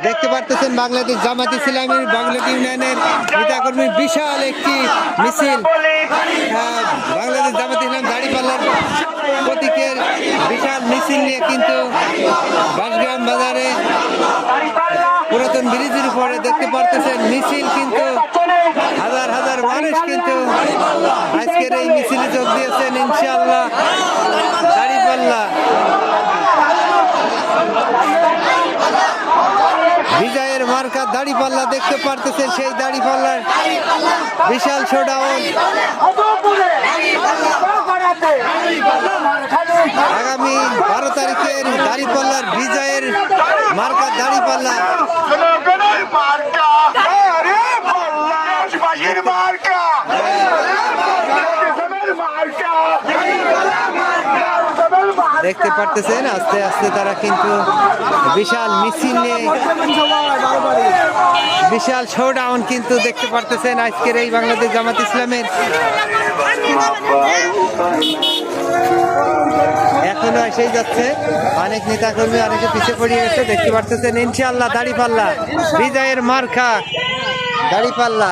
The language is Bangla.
দেখতে পারতেছেন বাংলাদেশ জামাত ইসলামের বাংলাদেশ ইউনিয়নের নেতাকর্মী বিশাল একটি মিছিল বাংলাদেশ জামাত ইসলাম দাঁড়িপাল্লার প্রতীকের বিশাল মিছিল নিয়ে কিন্তু বাঁশগ্রাম বাজারে পুরাতন ব্রিজের উপরে দেখতে পারতেছেন মিছিল কিন্তু হাজার হাজার মানুষ কিন্তু আজকের এই মিছিলে যোগ দিয়েছেন ইনশাআল্লাহ দাঁড়িপাল্লা বিজয়ের মার্কা দাঁড়িপাল্লা দেখতে পারতেছেন সেই দাঁড়িপাল্লার বিশাল শোডাউন আগামী 12 তারিখের দাঁড়িপাল্লার বিজয়ের মার্কা দাঁড়িপাল্লা দেখতে পারতেছেন আস্তে আস্তে তারা কিন্তু বিশাল মিছিল নিয়ে বিশাল শোডাউন কিন্তু দেখতে পারতেছেন আজকের এই বাংলাদেশ জামাত ইসলামের এখনো এসেই যাচ্ছে অনেক নেতা কর্মী অনেকে পিছিয়ে পড়ে গেছে দেখতে পারতেছেন ইনশাআল্লাহ দাঁড়িপাল্লা বিজয়ের মার্কা দাঁড়িপাল্লা